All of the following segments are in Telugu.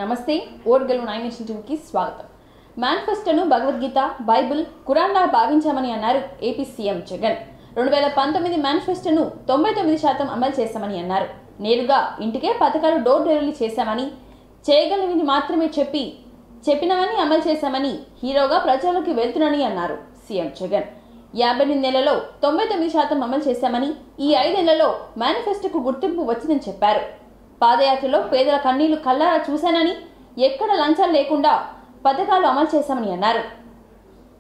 నమస్తే ఓర్గలు 9 నేషన్ టీవీకి స్వాగతం. మేనిఫెస్టోను భగవద్గీత, బైబిల్, ఖురాన్లా భావించామని అన్నారు ఏపీ సీఎం జగన్. 2019 మేనిఫెస్టోను 99% అమలు చేశామని అన్నారు. నేరుగా ఇంటికే పథకాలు డోర్ డెలివరీ చేశామని, చేయగలిగినవి మాత్రమే చెప్పినవని అమలు చేశామని హీరోగా ప్రజల్లోకి వెళ్తున్నానని అన్నారు సీఎం జగన్. 58 నెలల్లో 99% అమలు చేశామని, ఈ 5 నెలల్లో మేనిఫెస్టోకు గుర్తింపు వచ్చిందని చెప్పారు. పాదయాత్రలో పేదల కన్నీళ్లు కల్లారా చూశానని, ఎక్కడ లంచాలు లేకుండా పథకాలు అమలు చేశామని అన్నారు.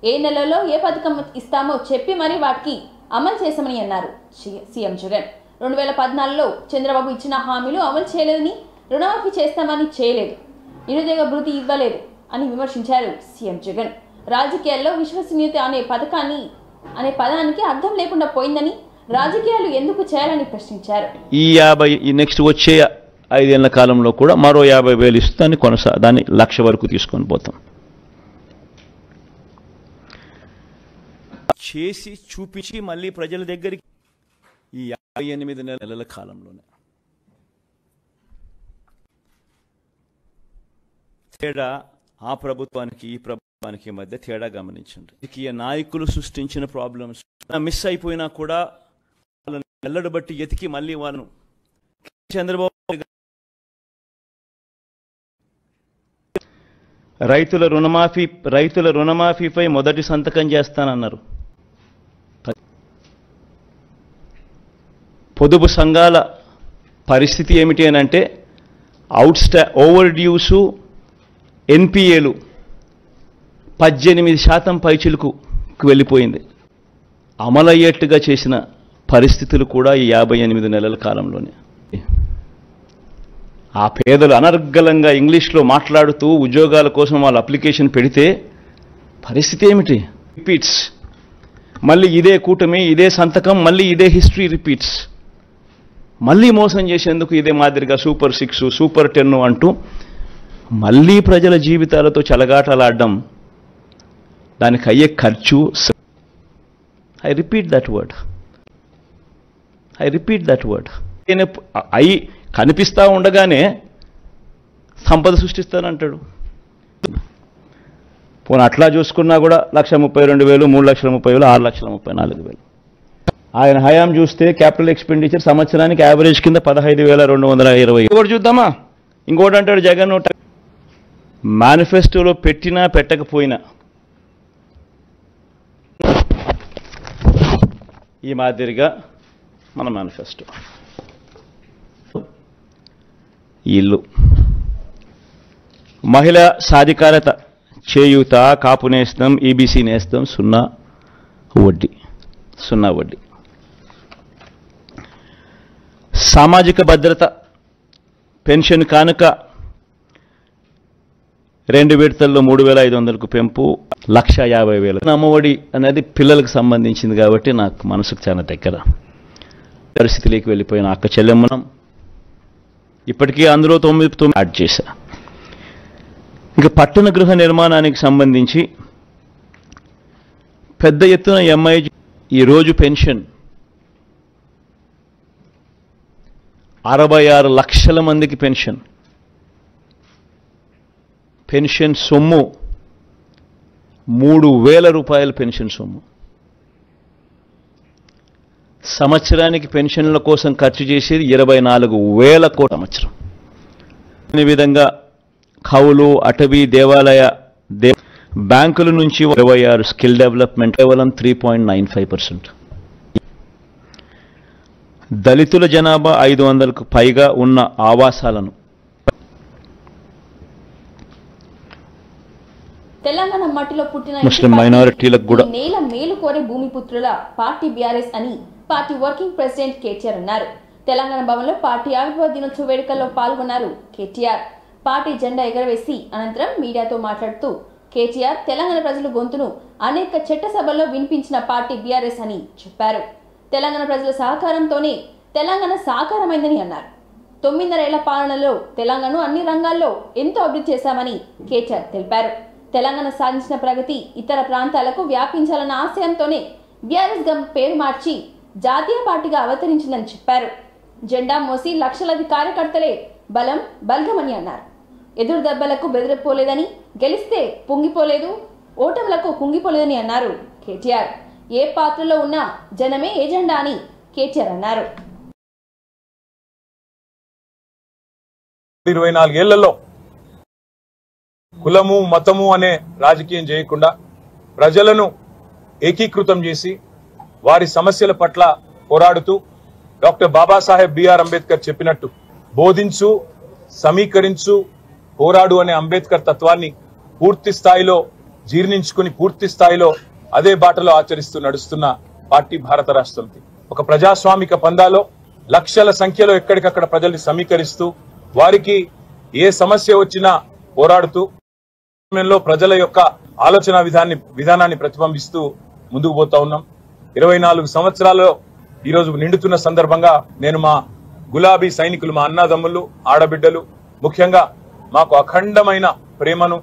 ఏ నెలలో ఏ పథకం ఇస్తామో చెప్పి మరీ వాటికి అమలు చేశామని అన్నారు సీఎం జగన్. 2014లో చంద్రబాబు ఇచ్చిన హామీలు అమలు చేయలేదని, రుణమాఫీ చేస్తామని చేయలేదు, నిరుద్యోగ భృతి ఇవ్వలేదు అని విమర్శించారు సీఎం జగన్. రాజకీయాల్లో విశ్వసనీయత అనే పదానికి అర్థం లేకుండా పోయిందని, రాజకీయాలు ఎందుకు చేయాలని ప్రశ్నించారు. ఈ నెక్స్ట్ వచ్చే 5 ఏళ్ల కాలంలో కూడా మరో 50,000 ఇస్తాన్ని దాన్ని 1,00,000 వరకు తీసుకొని పోతాం. చేసి చూపించి మళ్ళీ ప్రజల దగ్గరికి ఈ 58 నెలల కాలంలోనే తేడా ఆ ప్రభుత్వానికి ఈ ప్రభుత్వానికి మధ్య తేడా గమనించండి. రాజకీయ నాయకులు సృష్టించిన ప్రాబ్లమ్స్ మిస్ అయిపోయినా కూడా వాళ్ళని ఎల్లడబట్టి ఎతికి మళ్ళీ వాళ్ళను చంద్రబాబు రైతుల రుణమాఫీపై మొదటి సంతకం చేస్తానన్నారు. పొదుపు సంఘాల పరిస్థితి ఏమిటి అని అంటే ఓవర్ డ్యూసు ఎన్పిఏలు 18% పైచిలకు వెళ్ళిపోయింది. అమలయ్యేట్టుగా చేసిన పరిస్థితులు కూడా ఈ 58 నెలల కాలంలోనే. ఆ పేదలు అనర్గళంగా ఇంగ్లీష్లో మాట్లాడుతూ ఉద్యోగాల కోసం వాళ్ళు అప్లికేషన్ పెడితే పరిస్థితి ఏమిటి? రిపీట్స్. మళ్ళీ ఇదే కూటమి, ఇదే సంతకం, మళ్ళీ ఇదే హిస్టరీ రిపీట్స్. మళ్ళీ మోసం చేసేందుకు ఇదే మాదిరిగా సూపర్ 6, సూపర్ 10 అంటూ మళ్ళీ ప్రజల జీవితాలతో చెలగాటలాడడం, దానికి అయ్యే ఖర్చు. I repeat that word. అయి కనిపిస్తూ ఉండగానే సంపద సృష్టిస్తానంటాడు. పోనీ అట్లా చూసుకున్నా కూడా 1,32,000, 3,30,000, 6,34,000. ఆయన హయాం చూస్తే క్యాపిటల్ ఎక్స్పెండిచర్ సంవత్సరానికి యావరేజ్ కింద 15,220. ఇంకోటి చూద్దామా? ఇంకోటి అంటాడు జగన్, మేనిఫెస్టోలో పెట్టినా పెట్టకపోయినా ఈ మాదిరిగా మన మేనిఫెస్టో. ఇల్లు, మహిళా సాధికారత, చేయూత, కాపు నేస్తం, ఈబీసీ నేస్తం, సున్నా వడ్డీ. సామాజిక భద్రత, పెన్షన్ కానుక 2 విడతల్లో 3,500కు పెంపు, 1,50,000. అమ్మఒడి అనేది పిల్లలకు సంబంధించింది కాబట్టి నాకు మనసుకు చాలా దగ్గర. పరిస్థితిలోకి వెళ్ళిపోయిన అక్క చెల్లెమ్మనం ఇప్పటికీ అందులో 9 యాడ్ చేశా. ఇంకా పట్టణ గృహ నిర్మాణానికి సంబంధించి పెద్ద ఎత్తున ఎంఐ ఈరోజు పెన్షన్ 66 లక్షల మందికి పెన్షన్ సొమ్ము 3,000 రూపాయల పెన్షన్ సొమ్ము. సంవత్సరానికి పెన్షన్ల కోసం ఖర్చు చేసేది 24,000 కోట్ల సంవత్సరం. ఈ విధంగా కౌలు, అటవీ, దేవాలయ, బ్యాంకుల నుంచి 26 స్కిల్ డెవలప్మెంట్, కేవలం 3.95%. దళితుల జనాభా 500కు పైగా ఉన్న ఆవాసాలను తెలంగాణ మట్టిలో పుట్టిన ముస్లిం మైనారిటీలకు కూడా నేల మేలు కోరే భూమిపుత్రుల పార్టీ బీఆర్ఎస్ అని పార్టీ వర్కింగ్ ప్రెసిడెంట్ కేటీఆర్ అన్నారు. తెలంగాణ భవన్లో పార్టీ ఆవిర్భావ దినోత్సవ వేడుకల్లో పాల్గొన్నారు కేటీఆర్. పార్టీ జెండా ఎగరవేసి అనంతరం మీడియాతో మాట్లాడుతూ కేటీఆర్ తెలంగాణ ప్రజల గొంతును అనేక చట్టసభల్లో వినిపించిన పార్టీ బీఆర్ఎస్ అని చెప్పారు. తెలంగాణ ప్రజల సహకారంతోనే తెలంగాణ సాకారమైందని అన్నారు. 9.5 ఏళ్ల పాలనలో తెలంగాణను అన్ని రంగాల్లో ఎంతో అభివృద్ధి చేశామని కేటీఆర్ తెలిపారు. తెలంగాణ సాధించిన ప్రగతి ఇతర ప్రాంతాలకు వ్యాపించాలన్న ఆశయంతోనే బీఆర్ఎస్ పేరు మార్చి జాతీయ పార్టీగా అవతరించిందని చెప్పారు. జెండా మోసి లక్షలాది కార్యకర్తలే బలం బల్గమని అన్నారు. ఎదురు దెబ్బలకు బెదిరిపోలేదని, గెలిస్తే పొంగిపోలేదు, ఓటములకు కుంగిపోలేదని అన్నారు కేటీఆర్. ఏ పాత్రలో ఉన్నా జనమే ఏజెండా అని కేటీఆర్ అన్నారు. 24 ఏళ్లలో కులము మతము అనే రాజకీయం చేయకుండా ప్రజలను ఏకీకృతం చేసి వారి సమస్యల పట్ల పోరాడుతూ డాక్టర్ బాబాసాహెబ్ బిఆర్ అంబేద్కర్ చెప్పినట్టు బోధించు, సమీకరించు, పోరాడు అనే అంబేద్కర్ తత్వాన్ని పూర్తి స్థాయిలో జీర్ణించుకుని పూర్తి స్థాయిలో అదే బాటలో ఆచరిస్తూ నడుస్తున్న పార్టీ భారత రాష్ట్ర సమితి. ఒక ప్రజాస్వామిక పందాలో లక్షల సంఖ్యలో ఎక్కడికక్కడ ప్రజల్ని సమీకరిస్తూ వారికి ఏ సమస్య వచ్చినా పోరాడుతూ ప్రజల యొక్క ఆలోచన విధానాన్ని ప్రతిబింబిస్తూ ముందుకు పోతా ఉన్నాం. 24 సంవత్సరాల్లో ఈరోజు నిండుతున్న సందర్భంగా నేను మా గులాబీ సైనికులు, మా అన్నదమ్ములు, ఆడబిడ్డలు, ముఖ్యంగా మాకు అఖండమైన ప్రేమను,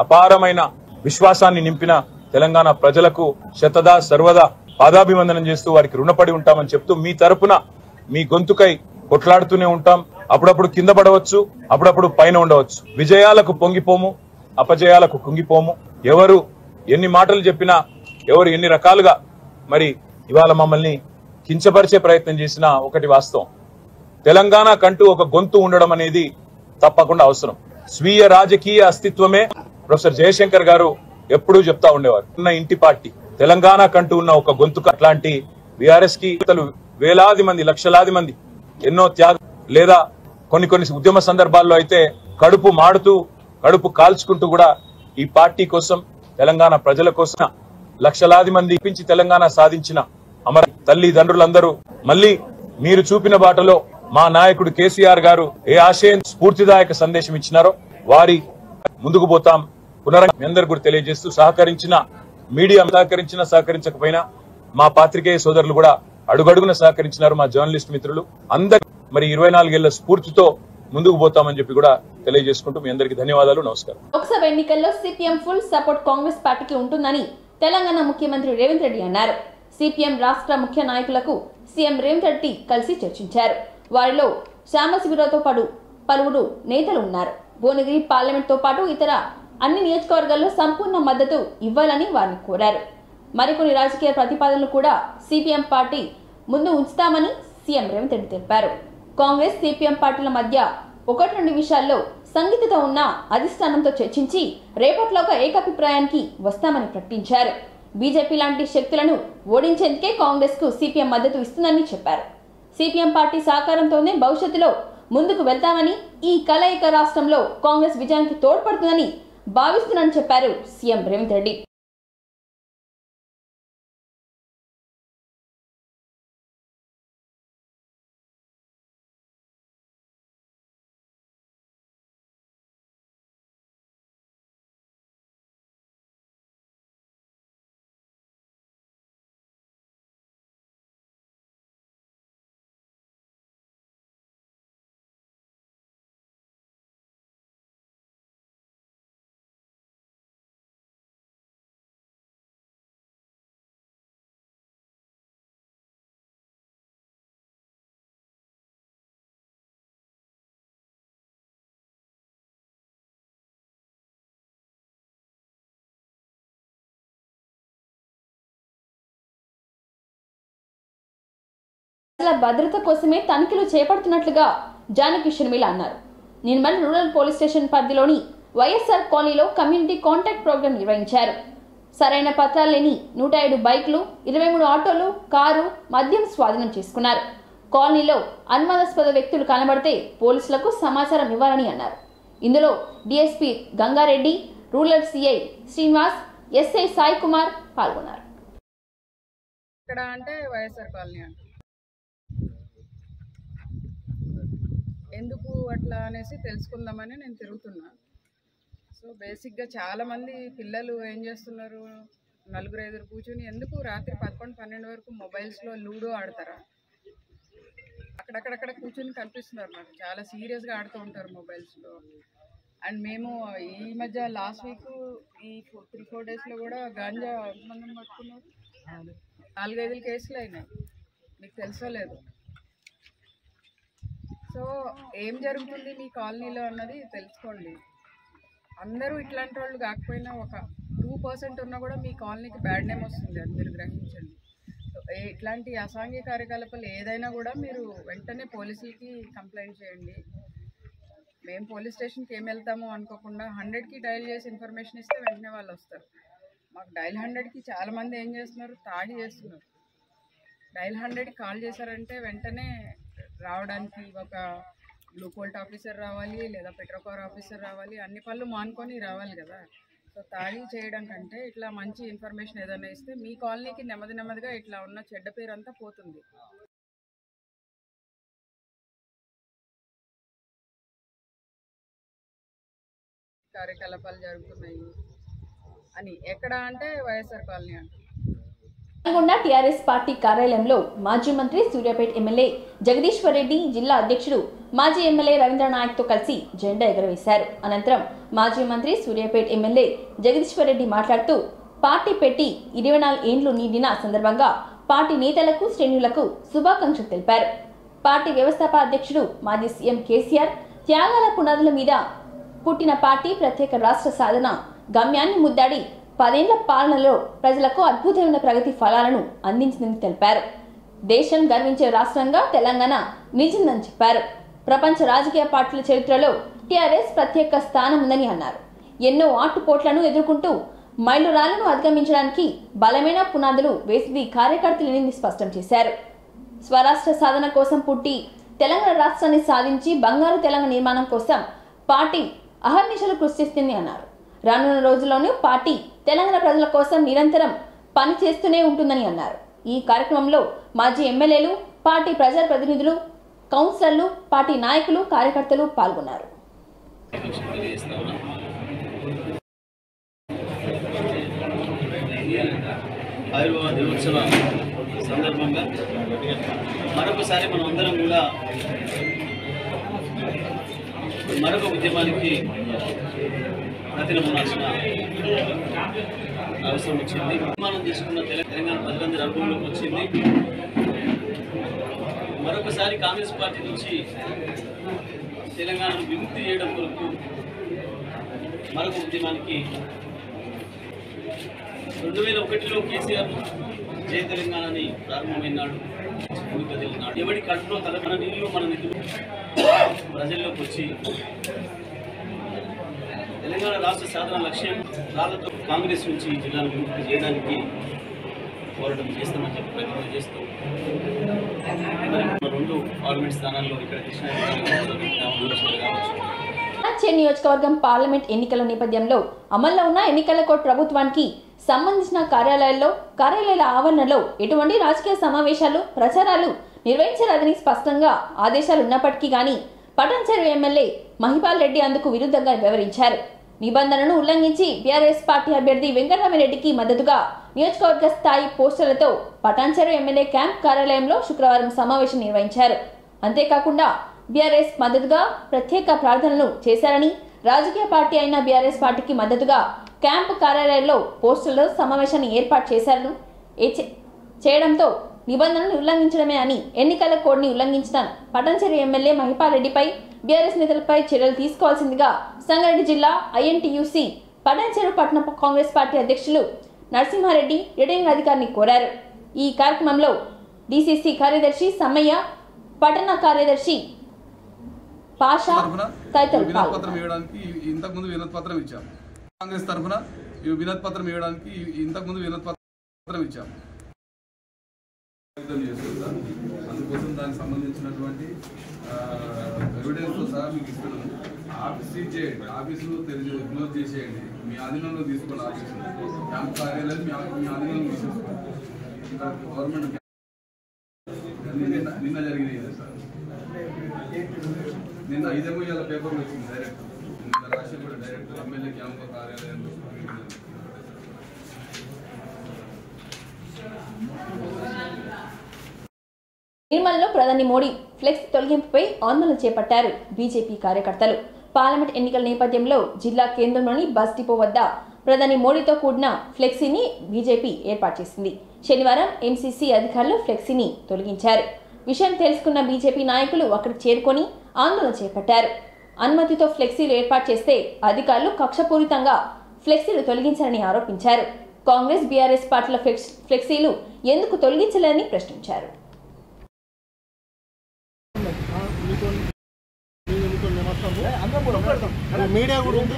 అపారమైన విశ్వాసాన్ని నింపిన తెలంగాణ ప్రజలకు శతదా సర్వదా పాదాభివందనం చేస్తూ వారికి రుణపడి ఉంటామని చెప్తూ మీ తరపున మీ గొంతుకై కొట్లాడుతూనే ఉంటాం. అప్పుడప్పుడు కింద పడవచ్చు, అప్పుడప్పుడు పైన ఉండవచ్చు. విజయాలకు పొంగిపోము, అపజయాలకు కుంగిపోము. ఎవరు ఎన్ని మాటలు చెప్పినా, ఎవరు ఎన్ని రకాలుగా మరి ఇవాళ మమ్మల్ని కించపరిచే ప్రయత్నం చేసినా ఒకటి వాస్తవం, తెలంగాణ కంటూ ఒక గొంతు ఉండడం అనేది తప్పకుండా అవసరం. స్వీయ రాజకీయ అస్తిత్వమే ప్రొఫెసర్ జయశంకర్ గారు ఎప్పుడూ చెప్తా ఉండేవారు. ఉన్న ఇంటి పార్టీ తెలంగాణ కంటూ ఉన్న ఒక గొంతుకు. అట్లాంటి బీఆర్ఎస్ కి వేలాది మంది, లక్షలాది మంది ఎన్నో త్యాగ లేదా కొన్ని ఉద్యమ సందర్భాల్లో అయితే కడుపు మాడుతూ, కడుపు కాల్చుకుంటూ కూడా ఈ పార్టీ కోసం, తెలంగాణ ప్రజల కోసం లక్షలాది మంది ఇప్పించి తెలంగాణ సాధించిన అమర తల్లిదండ్రులందరూ మళ్ళీ మీరు చూపిన బాటలో మా నాయకుడు కేసీఆర్ గారు ఏ ఆశయం స్ఫూర్తిదాయక సందేశం ఇచ్చినారో వారి ముందుకు పోతాం. మీ అందరు కూడా తెలియజేస్తూ సహకరించిన మీడియా సహకరించకపోయినా మా పాత్రికేయ సోదరులు కూడా అడుగడుగున సహకరించినారు. మా జర్నలిస్ట్ మిత్రులు అందరూ మరి 24 ఏళ్ల స్ఫూర్తితో ముందుకు పోతామని చెప్పి కూడా తెలియజేసుకుంటూ మీ అందరికీ ధన్యవాదాలు, నమస్కారం. లోక్సభ ఎన్నికల్లో సిపిఎం ఫుల్ సపోర్ట్ కాంగ్రెస్ పార్టీకి ఉంటుందని తెలంగాణ ముఖ్యమంత్రి రేవంత్ రెడ్డి అన్నారు. సిపిఎం రాష్ట్ర ముఖ్య నాయకులకు సీఎం రేవంత్ రెడ్డి కలిసి చర్చించారు. వారిలో శ్యామశిబిరాతో పాటు పలువురు నేతలు ఉన్నారు. భువనగిరి పార్లమెంట్తో పాటు ఇతర అన్ని నియోజకవర్గాల్లో సంపూర్ణ మద్దతు ఇవ్వాలని వారిని కోరారు. మరికొన్ని రాజకీయ ప్రతిపాదనలు కూడా సిపిఎం పార్టీ ముందు ఉంచుతామని సీఎం రేవంత్ రెడ్డి తెలిపారు. కాంగ్రెస్ సిపిఎం పార్టీల మధ్య 1-2 విషయాల్లో సంగీతతో ఉన్న అధిష్టానంతో చర్చించి రేపట్లో ఒక ఏకాభిప్రాయానికి వస్తామని ప్రకటించారు. బీజేపీ లాంటి శక్తులను ఓడించేందుకే కాంగ్రెస్ కు సిపిఎం మద్దతు ఇస్తుందని చెప్పారు. సిపిఎం పార్టీ సహకారంతోనే భవిష్యత్తులో ముందుకు వెళ్తామని, ఈ కలయిక రాష్ట్రంలో కాంగ్రెస్ విజయానికి తోడ్పడుతుందని భావిస్తున్నానని చెప్పారు సీఎం రేవంత్ రెడ్డి. భద్రత కోసమే తనిఖీలు చేపడుతున్నట్లుగా జానకి షర్మిల అన్నారు. నిర్మల్ రూరల్ పోలీస్ స్టేషన్ పరిధిలోని వైఎస్ఆర్ కాలనీలో కమ్యూనిటీ కాంటాక్ట్ ప్రోగ్రాం నిర్వహించారు. సరైన పత్రాలు లేని 107 బైక్లు, 23 ఆటోలు, కారు, మద్యం స్వాధీనం చేసుకున్నారు. కాలనీలో అనుమానాస్పద వ్యక్తులు కనబడితే పోలీసులకు సమాచారం ఇవ్వాలని అన్నారు. ఇందులో DSP Gangareddy, rural CI Srinivas, SI Sai Kumar పాల్గొన్నారు. ఇక్కడ అంటే వైఎస్ఆర్ కాలనీ అంటే ఎందుకు అట్లా అనేసి తెలుసుకుందామని నేను తిరుగుతున్నాను. సో బేసిక్గా చాలామంది పిల్లలు ఏం చేస్తున్నారు, 4-5 కూర్చొని ఎందుకు రాత్రి 11-12 వరకు మొబైల్స్లో లూడో ఆడతారా? అక్కడక్కడక్కడ కూర్చొని కనిపిస్తున్నారు నాకు, చాలా సీరియస్గా ఆడుతూ ఉంటారు మొబైల్స్లో. అండ్ మేము ఈ మధ్య లాస్ట్ వీక్ ఈ 3-4 డేస్లో కూడా గాంజా మందం పట్టుకున్నారు. 4-5 కేసులు అయినాయి, మీకు తెలుసో లేదు. సో ఏం జరుగుతుంది మీ కాలనీలో అన్నది తెలుసుకోండి. అందరూ ఇట్లాంటి వాళ్ళు కాకపోయినా ఒక 2% ఉన్నా కూడా మీ కాలనీకి బ్యాడ్ నేమ్ వస్తుంది, అది మీరు గ్రహించండి. ఇట్లాంటి అసాంఘిక కార్యకలాపాలు ఏదైనా కూడా మీరు వెంటనే పోలీసులకి కంప్లైంట్ చేయండి. మేము పోలీస్ స్టేషన్కి ఏం వెళ్తాము అనుకోకుండా 100కి డయల్ చేసి ఇన్ఫర్మేషన్ ఇస్తే వెంటనే వాళ్ళు వస్తారు. మాకు డయల్ 100కి చాలామంది ఏం చేస్తున్నారు, తాగి చేస్తున్నారు. డయల్ 100కి కాల్ చేశారంటే వెంటనే రావడానికి ఒక బ్లూ కోల్ట్ ఆఫీసర్ రావాలి, లేదా పెట్రోకార్ ఆఫీసర్ రావాలి, అన్ని పనులు మానుకొని రావాలి కదా. సో తాగి చేయడం కంటే ఇట్లా మంచి ఇన్ఫర్మేషన్ ఏదైనా ఇస్తే మీ కాలనీకి నెమ్మదిగా ఇట్లా ఉన్న చెడ్డ పేరు అంతా పోతుంది. కార్యకలాపాలు జరుగుతున్నాయి అని ఎక్కడ అంటే వైఎస్ఆర్ కాలనీ అంట. నల్గొండ టీఆర్ఎస్ పార్టీ కార్యాలయంలో మాజీ మంత్రి సూర్యాపేట ఎమ్మెల్యే జగదీశ్వర్ రెడ్డి, జిల్లా అధ్యక్షుడు మాజీ ఎమ్మెల్యే రవీంద్ర నాయక్తో కలిసి జెండా ఎగురవేశారు. అనంతరం మాజీ మంత్రి సూర్యాపేట ఎమ్మెల్యే జగదీశ్వర్ రెడ్డి మాట్లాడుతూ పార్టీ పెట్టి 24 ఏండ్లు నిండిన సందర్భంగా పార్టీ నేతలకు, శ్రేణులకు శుభాకాంక్షలు తెలిపారు. పార్టీ వ్యవస్థాపక అధ్యక్షుడు మాజీ సీఎం కేసీఆర్ త్యాగాల పునాదుల మీద పుట్టిన పార్టీ ప్రత్యేక రాష్ట్ర సాధన గమ్యాన్ని ముద్దాడి 10 ఏళ్ల పాలనలో ప్రజలకు అద్భుతమైన ప్రగతి ఫలాలను అందించిందని తెలిపారు. దేశం గర్వించే రాష్ట్రంగా తెలంగాణ నిలిచిందని చెప్పారు. ప్రపంచ రాజకీయ పార్టీల చరిత్రలో టీఆర్ఎస్ ప్రత్యేక స్థానం ఉందని అన్నారు. ఎన్నో ఆటుపోట్లను ఎదుర్కొంటూ మైలురాళ్లను అధిగమించడానికి బలమైన పునాదులు వేసింది కార్యకర్తలని స్పష్టం చేశారు. స్వరాష్ట్ర సాధన కోసం పుట్టి తెలంగాణ రాష్ట్రాన్ని సాధించి బంగారు తెలంగాణ నిర్మాణం కోసం పార్టీ అహర్నిశలు కృషి చేస్తుందని అన్నారు. రానున్న రోజుల్లోనూ పార్టీ తెలంగాణ ప్రజల కోసం నిరంతరం పనిచేస్తూనే ఉంటుందని అన్నారు. ఈ కార్యక్రమంలో మాజీ ఎమ్మెల్యేలు, పార్టీ ప్రజా ప్రతినిధులు, కౌన్సిలర్లు, పార్టీ నాయకులు, కార్యకర్తలు పాల్గొన్నారు. ఆయుర్వేద దినోత్సవ సందర్భంగా మరొకసారి మనం అందరం కూడా మరొక ఉద్యమానికి ప్రతినమనాల్సిన అవసరం వచ్చింది. నిర్మాణం తీసుకున్న తెలంగాణ ప్రజలందరి అనుభవంలోకి వచ్చింది. మరొకసారి కాంగ్రెస్ పార్టీ నుంచి తెలంగాణను విముక్తి చేయడం కొరకు మరొక ఉద్యమానికి 2001లో కేసీఆర్ జయ తెలంగాణని ప్రారంభమైనాడు, కదిలినాడు. ఎవడి కట్టులో మన నీళ్లు మన నిధులు ప్రజల్లోకి వచ్చి తెలంగాణ రాష్ట్ర సాధన లక్ష్యం రాళ్లతో కాంగ్రెస్ నుంచి జిల్లాను విముక్తి చేయడానికి పోరాటం చేస్తామని చెప్పి ప్రయత్నం చేస్తూ 2 పార్లమెంట్ స్థానాల్లో ఇక్కడ నియోజకవర్గం పార్లమెంట్ ఎన్నికల నేపథ్యంలో అమల్లో ఉన్న ఎన్నికల కోడ్ ప్రభుత్వానికి సంబంధించిన కార్యాలయాల ఆవరణలో ఎటువంటి రాజకీయ సమావేశాలు, ప్రచారాలు నిర్వహించరాదని స్పష్టంగా ఆదేశాలు ఉన్నప్పటికీ గానీ పటాన్చెరు ఎమ్మెల్యే మహిపాల్ రెడ్డి అందుకు విరుద్ధంగా వివరించారు. నిబంధనలను ఉల్లంఘించి బీఆర్ఎస్ పార్టీ అభ్యర్థి వెంకటరామిరెడ్డికి మద్దతుగా నియోజకవర్గ స్థాయి పోస్టర్లతో పటాన్చెరు ఎమ్మెల్యే క్యాంప్ కార్యాలయంలో శుక్రవారం సమావేశం నిర్వహించారు. అంతేకాకుండా బీఆర్ఎస్ మద్దతుగా ప్రత్యేక ప్రార్థనలు చేశారని, రాజకీయ పార్టీ అయిన బీఆర్ఎస్ పార్టీకి మద్దతుగా క్యాంపు కార్యాలయంలో పోస్టర్ల సమావేశాన్ని ఏర్పాటు చేయడంతో నిబంధనలు ఉల్లంఘించడమే అని ఎన్నికల కోడ్ని ఉల్లంఘించిన పటాన్చెరు ఎమ్మెల్యే మహిపాల్ రెడ్డిపై బీఆర్ఎస్ నేతలపై చర్యలు తీసుకోవాల్సిందిగా సంగారెడ్డి జిల్లా ఐఎన్టీయూసీ పటాన్చెరు పట్టణ కాంగ్రెస్ పార్టీ అధ్యక్షులు నరసింహారెడ్డి రిటర్నింగ్ అధికారిని కోరారు. ఈ కార్యక్రమంలో డీసీసీ కార్యదర్శి సమ్మయ్య, పట్టణ కార్యదర్శి పాషా తదితరులు పాల్గొన్నారు. కాంగ్రెస్ తరఫున వినతి పత్రం ఇవ్వడానికి ఇంతకుముందు వినతి పత్రం ఇచ్చాము. అందుకోసం దానికి సంబంధించినటువంటి ఎవిడెన్స్తో సహా మీకు ఇస్తున్నాను. ఆఫీస్ సీజ్ చేయండి, ఆఫీసులు క్లోజ్ చేసేయండి, మీ ఆధీనంలో తీసుకోండి. ఆఫీసు క్యాంప్ కార్యాలయం మీ ఆధీనంలో తీసేసుకోండి. గవర్నమెంట్ నిన్న జరిగినాయి సార్, నిన్న 5 ఏళ్ళ పేపర్లు వచ్చింది డైరెక్ట్ రాష్ట్రం కూడా డైరెక్ట్ ఎమ్మెల్యే క్యాంప్ కార్యాలయంలో. నిర్మల్లో ప్రధాని మోడీ ఫ్లెక్స్ తొలగింపుపై ఆందోళన చేపట్టారు బీజేపీ కార్యకర్తలు. పార్లమెంట్ ఎన్నికల నేపథ్యంలో జిల్లా కేంద్రంలోని బస్ డిపో వద్ద ప్రధాని మోడీతో కూడిన ఫ్లెక్సీని బీజేపీ ఏర్పాటు చేసింది. శనివారం ఎంసీసీ అధికారులు ఫ్లెక్సీని తొలగించారు. విషయం తెలుసుకున్న బీజేపీ నాయకులు అక్కడికి చేరుకొని ఆందోళన చేపట్టారు. అనుమతితో ఫ్లెక్సీలు ఏర్పాటు చేస్తే అధికారులు కక్షపూరితంగా ఫ్లెక్సీలు తొలగించారని ఆరోపించారు. కాంగ్రెస్ బీఆర్ఎస్ పార్టీల ఫ్లెక్సీలు ఎందుకు తొలగించలేదని ప్రశ్నించారు. మీడియా గురించి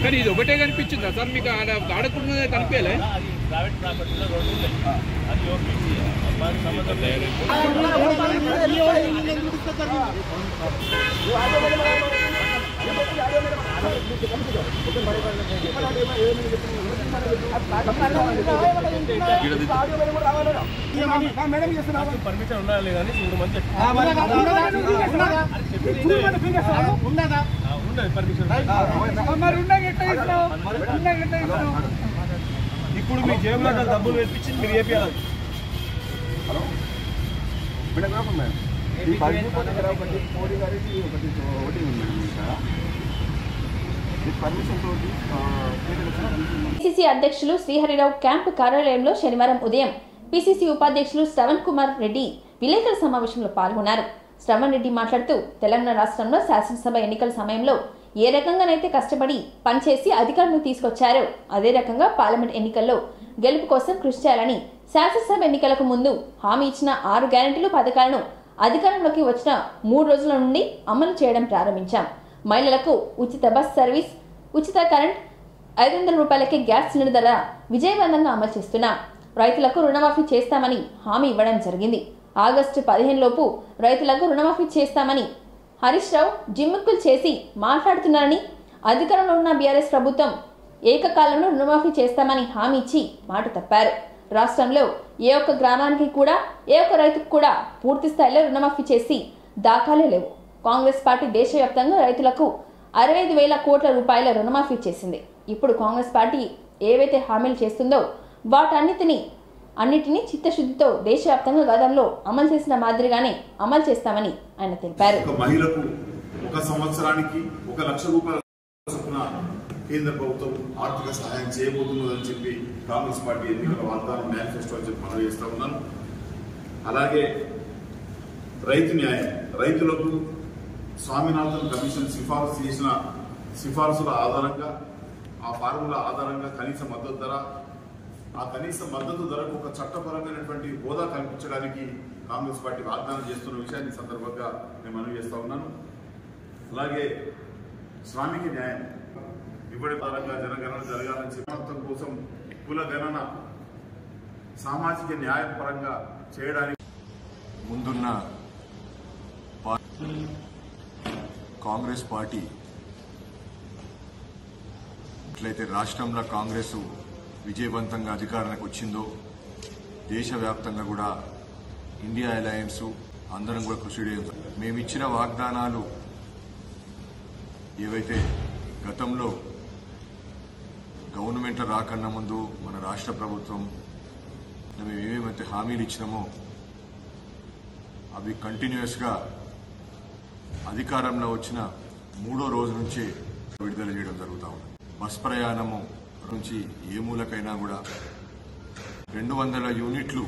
కానీ ఇది ఒకటే కనిపించిందా సార్ మీకు? ఆడకుండా కనిపించలే? ప్రైవేట్ ప్రాపర్టీలో రోడ్డు అది ఓపీసీ సంబంధం లేదు. పర్మిషన్ ఉండాలి కానీ చూడమని ఇప్పుడు మీ జేబులో డబ్బులు వేపించి మీరు ఏపీయాలి. పిసిసి అధ్యక్షులు శ్రీహరిరావు క్యాంపు కార్యాలయంలో శనివారం ఉదయం పిసిసి ఉపాధ్యక్షులు శ్రవణ్ కుమార్ రెడ్డి విలేకరుల సమావేశంలో పాల్గొన్నారు. శ్రవణ్ రెడ్డి మాట్లాడుతూ తెలంగాణ రాష్ట్రంలో శాసనసభ ఎన్నికల సమయంలో ఏ రకంగానైతే కష్టపడి పనిచేసి అధికారులను తీసుకొచ్చారో అదే రకంగా పార్లమెంట్ ఎన్నికల్లో గెలుపు కోసం కృషి చేయాలని శాసనసభ ఎన్నికలకు ముందు హామీ ఇచ్చిన 6 గ్యారెంటీలు పథకాలను అధికారంలోకి వచ్చిన 3 రోజుల నుండి అమలు చేయడం ప్రారంభించాం. మహిళలకు ఉచిత బస్ సర్వీస్, ఉచిత కరెంట్, 500 రూపాయలకే గ్యాస్ సిలిండర్ ధర విజయవంతంగా అమలు చేస్తున్నాం. రైతులకు రుణమాఫీ చేస్తామని హామీ ఇవ్వడం జరిగింది. ఆగస్టు 15 లోపు రైతులకు రుణమాఫీ చేస్తామని హరీష్ రావు జిమ్ముక్కులు చేసి మాట్లాడుతున్నారని, అధికారంలో ఉన్న బీఆర్ఎస్ ప్రభుత్వం ఏకకాలంలో రుణమాఫీ చేస్తామని హామీ ఇచ్చి మాట తప్పారు. రాష్ట్రంలో ఏ ఒక్క గ్రామానికి కూడా ఏ ఒక్క రైతుకు కూడా పూర్తి స్థాయిలో రుణమాఫీ చేసి దాఖలే లేవు. కాంగ్రెస్ పార్టీ దేశవ్యాప్తంగా రైతులకు 65,000 కోట్ల రూపాయల రుణమాఫీ చేసింది. ఇప్పుడు కాంగ్రెస్ పార్టీ ఏవైతే హామీలు చేస్తుందో అన్నిటినీ చిత్తశుద్ధితో దేశవ్యాప్తంగా గతంలో అమలు చేసిన మాదిరిగానే అమలు చేస్తామని ఆయన తెలిపారు. మహిళకు 1 సంవత్సరానికి 1 లక్ష రూపాయల చొప్పున కేంద్ర ప్రభుత్వం ఆర్థిక సహాయం చేయబోతున్నదని చెప్పి కాంగ్రెస్ పార్టీ ఎన్నికల వాగ్దానం మేనిఫెస్టో అని చెప్పి మనం చేస్తా ఉన్నాను. అలాగే రైతు న్యాయం, రైతులకు స్వామినాథన్ కమిషన్ సిఫారసు చేసిన సిఫారసుల ఆధారంగా, ఆ ఫార్ములా ఆధారంగా కనీస మద్దతు ధర, ఆ కనీస మద్దతు ధరకు ఒక చట్టపరమైనటువంటి హోదా కల్పించడానికి కాంగ్రెస్ పార్టీ వాగ్దానం చేస్తున్న విషయాన్ని సందర్భంగా నేను మనవి చేస్తా ఉన్నాను. అలాగే శ్రామిక న్యాయం ఇప్పటి పరంగా జనగణన జరగాలని చెప్పడం కోసం కుల గణన సామాజిక న్యాయం పరంగా చేయడానికి ముందున్న కాంగ్రెస్ పార్టీ ఎట్లయితే రాష్ట్రంలో కాంగ్రెస్ విజయవంతంగా అధికారానికి వచ్చిందో దేశవ్యాప్తంగా కూడా ఇండియా అలయన్స్ అందరం కూడా కృషి చేస్తాం. మేమిచ్చిన వాగ్దానాలు ఏవైతే గతంలో గవర్నమెంట్ రాకన్నా ముందు మన రాష్ట్ర ప్రభుత్వం మేము ఏమేమైతే హామీలు ఇచ్చినామో అవి కంటిన్యూస్గా అధికారంలో వచ్చిన 3వ రోజు నుంచే విడుదల చేయడం జరుగుతూ ఉంది. బస్ ప్రయాణము నుంచి ఏ మూలకైనా కూడా 200 యూనిట్లు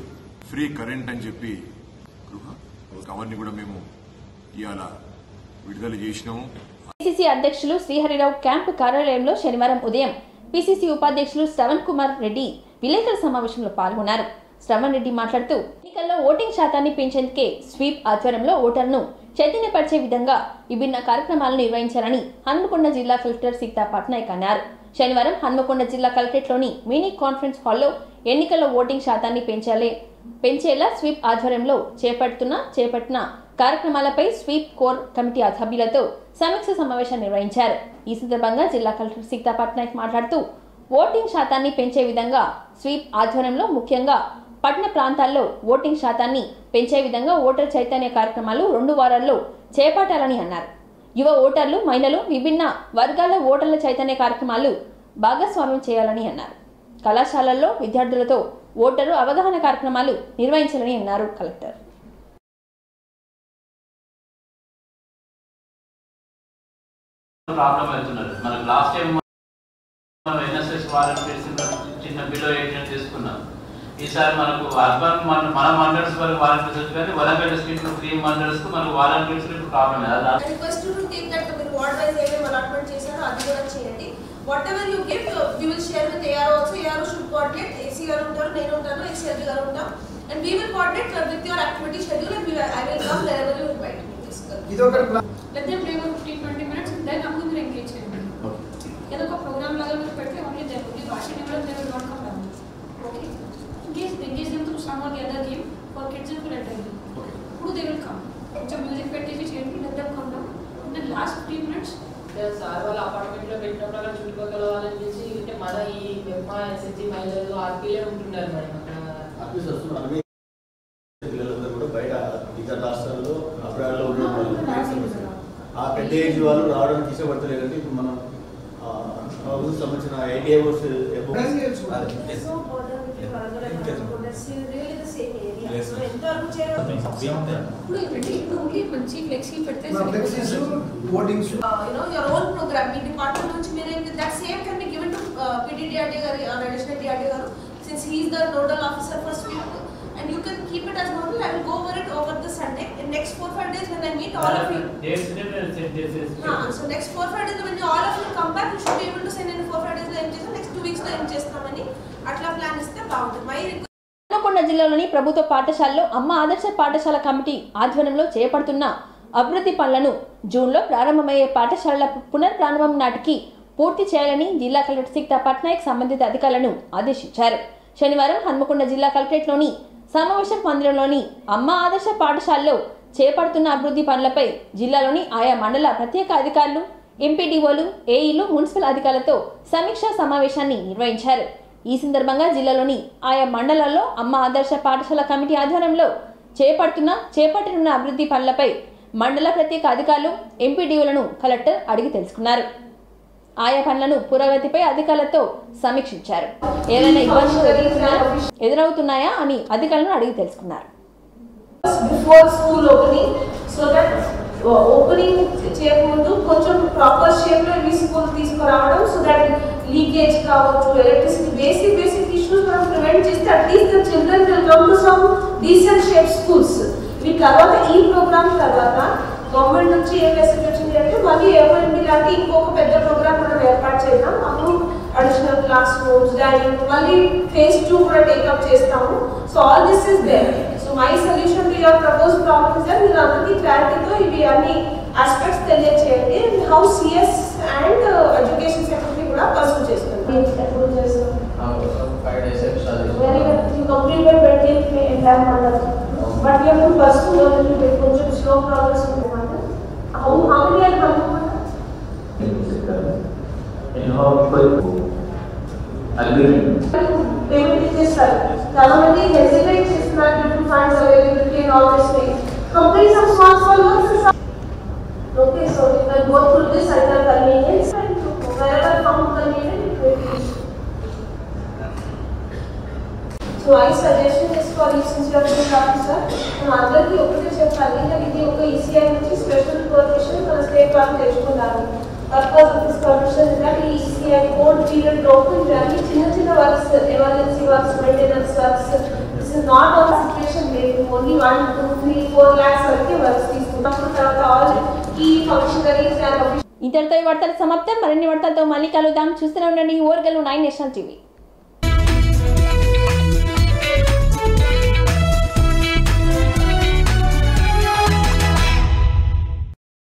ఫ్రీ కరెంట్ అని చెప్పి అవన్నీ కూడా మేము ఇవాళ విడుదల చేసినాము. పిసిసి అధ్యక్షులు శ్రీహరిరావు క్యాంపు కార్యాలయంలో శనివారం ఉదయం పిసిసి ఉపాధ్యక్షులు శ్రవణ్ కుమార్ రెడ్డి విలేకరుల సమావేశంలో పాల్గొన్నారు. శ్రవణ్ రెడ్డి మాట్లాడుతూ ఎన్నికల్లో ఓటింగ్ శాతాన్ని పెంచేందుకే స్వీప్ ఆధ్వర్యంలో ఓటర్లను చైతన్యపరిచే విధంగా విభిన్న కార్యక్రమాలను నిర్వహించాలని హన్మకొండ జిల్లా కలెక్టర్ సీతా పట్నాయక్ అన్నారు. శనివారం హన్మకొండ జిల్లా కలెక్టరేట్లోని మినీ కాన్ఫరెన్స్ హాల్లో ఎన్నికల్లో ఓటింగ్ శాతాన్ని పెంచేలా స్వీప్ ఆధ్వర్యంలో చేపట్టిన కార్యక్రమాలపై స్వీప్ కోర్ కమిటీ సభ్యులతో సమీక్ష సమావేశం నిర్వహించారు. ఈ సందర్భంగా జిల్లా కలెక్టర్ సీతా పట్నాయక్ మాట్లాడుతూ ఓటింగ్ శాతాన్ని పెంచే విధంగా స్వీప్ ఆధ్వర్యంలో ముఖ్యంగా పట్టణ ప్రాంతాల్లో ఓటింగ్ శాతాన్ని పెంచే విధంగా ఓటర్ చైతన్య కార్యక్రమాలు 2 వారాల్లో చేపట్టాలని అన్నారు. యువ ఓటర్లు, మహిళలు, విభిన్న వర్గాల ఓటర్ల చైతన్య కార్యక్రమాలు భాగస్వామ్యం చేయాలని అన్నారు. కళాశాలల్లో విద్యార్థులతో ఓటరు అవగాహన కార్యక్రమాలు నిర్వహించాలని అన్నారు కలెక్టర్. ప్రాబ్లం అవుతున్నారు. మనకు లాస్ట్ టైం ఎన్ఎస్ఎస్ వాలంటీర్స్ చిన్న బిలో 18 తీసుకున్నాం. ఈసారి మనకు అర్బన్ మన మండల్స్ వరకు వాలంటీర్స్ కానీ వరంగల్ డిస్ట్రిక్ట్ 3 మండల్స్ కు మనకు volunteers problem whatever you give, we will share with AR also. AR should coordinate. AC garu untaru, nenu untanu, XLG garu untam, and we will coordinate with your activity schedule, and I will come wherever you invite me. Let them play for 15-20 minutes, and then I'm going to engage them. If a program laga will put only them, only Bhashi Nivaram, they will not come down. Okay? Engage them through some or the other game for kids and for elderly. Who they will come? So music petition, let them come down. And then last 15 minutes. Sir వాళ్ళ అపార్ట్మెంట్లో పెట్టినప్పుడు అక్కడ చుట్టుపక్కల వాళ్ళని చూసి అంటే మన ఈ వెప్ప ఎస్ఎస్జి మహిళలు ఆర్పీలే ఉంటున్నారు మేడం. ఆర్పీస్ వస్తున్నారు. పిల్లలందరూ కూడా బయట ఇతర రాష్ట్రాల్లో అబ్రాడ్లో ఉన్న వాళ్ళు ఆ పెద్ద ఏజ్ వాళ్ళు రావడానికి ఇష్టపడతలేదు. అంటే ఇప్పుడు మనం సంబంధించిన idea your own program, the department that same can be given to PDDRD additional DRD since he is the nodal officer for SWIFT, and you can keep it as model. I will go over it over the Sunday. In next 4-5 days when I meet all of you. So next 4-5 days when all of you come back, you should be able to send in 4-5 days next 2 weeks atla plan iste baaguntundi. My Hanamkonda జిల్లాలోని ప్రభుత్వ పాఠశాలలో అమ్మ ఆదర్శ పాఠశాల కమిటీ ఆధ్వర్యంలో చేపడుతున్న అభివృద్ధి పనులను జూన్లో ప్రారంభమయ్యే పాఠశాలల పునర్ప్రారంభం నాటికి పూర్తి చేయాలని జిల్లా కలెక్టర్ సీతా పట్నాయక్ సంబంధిత అధికారులను ఆదేశించారు. శనివారం హన్మకొండ జిల్లా కలెక్టరేట్లోని సమావేశ మందిరంలోని అమ్మ ఆదర్శ పాఠశాలలో చేపడుతున్న అభివృద్ధి పనులపై జిల్లాలోని ఆయా మండల ప్రత్యేక అధికారులు, ఎంపీడీఓలు, ఏఈలు, మున్సిపల్ అధికారులతో సమీక్షా సమావేశాన్ని నిర్వహించారు. ఈ సందర్భంగా జిల్లాలోని ఆయా మండలాల్లో అమ్మ ఆదర్శ పాఠశాల కమిటీ ఆధ్వర్యంలో చేపట్టనున్న అభివృద్ధి పనులపై మండల ప్రత్యేక అధికారులు, ఎంపీడీఓలను కలెక్టర్ అడిగి తెలుసుకున్నారు. ఆయా పనులను పురోగతిపై అధికారులతో సమీక్షించారు. ఏవైనా ఇబ్బందులు ఎదురవుతున్నాయా అని అధికారులను అడిగి తెలుసుకున్నారు. ఓపెనింగ్ చేయకముందు కొంచెం ప్రాపర్ షేప్ లో ఈ స్కూల్ తీసుకురావడం, సో దట్ లీకేజ్ కావచ్చు, ఎలక్ట్రిసిటీ బేసిక్ ఇష్యూస్ మనం ప్రివెంట్ చేస్తే at least the children will come to some decent shape schools. ఈ తర్వాత ఈ ప్రోగ్రామ్ తర్వాత గవర్నమెంట్ నుంచి ఏం మెసేజ్ వచ్చింది అంటే మళ్ళీ ఏమైంది లాంటి ఇంకొక పెద్ద ప్రోగ్రామ్ మనం ఏర్పాటు చేద్దాం. అప్పుడు అడిషనల్ క్లాస్ రూమ్స్, డైనింగ్, మళ్ళీ phase 2 కూడా టేకప్ చేస్తాము. So all this is there. So my solution to your propose problem is that మీరు అందరికీ క్లారిటీతో ఇవి అన్ని ఆస్పెక్ట్స్ తెలియజేయండి. How CS and education secretary కూడా పర్సూ చేస్తారు. ఎప్పుడు చేస్తాం? 5 days very good. You completed 20th May entire mandal, but you have to pursue a little bit. కొంచెం స్లో ప్రోగ్రెస్ ఉంది mandal. How many are coming? Payment is sir. Government hesitates if not due to funds availability and all these things. Complete some small works. Okay, so you can go through this at your convenience and wherever found convenient it will be. So my suggestion is for you, since you are the officer, and అందరికీ ఒకటే చెప్పాలి, ఇది ఒక ECI నుంచి స్పెషల్ పర్మిషన్ మన స్టేట్ వాళ్ళు తెచ్చుకున్నారు. Purpose of this permission is that ECI code period open journey చిన్న works, emergency works, maintenance works. This is not a situation where only 1, 2, 3, 4 lakhs వరకే works తీసుకుంటాం. తర్వాత all key functionaries and ఇంతటితో ఈ వార్తల సమాప్తం. మరిన్ని వార్తలతో మళ్ళీ కలుద్దాం. చూస్తూనే ఉండండి ఓర్గల్ 9 నేషనల్ టీవీ.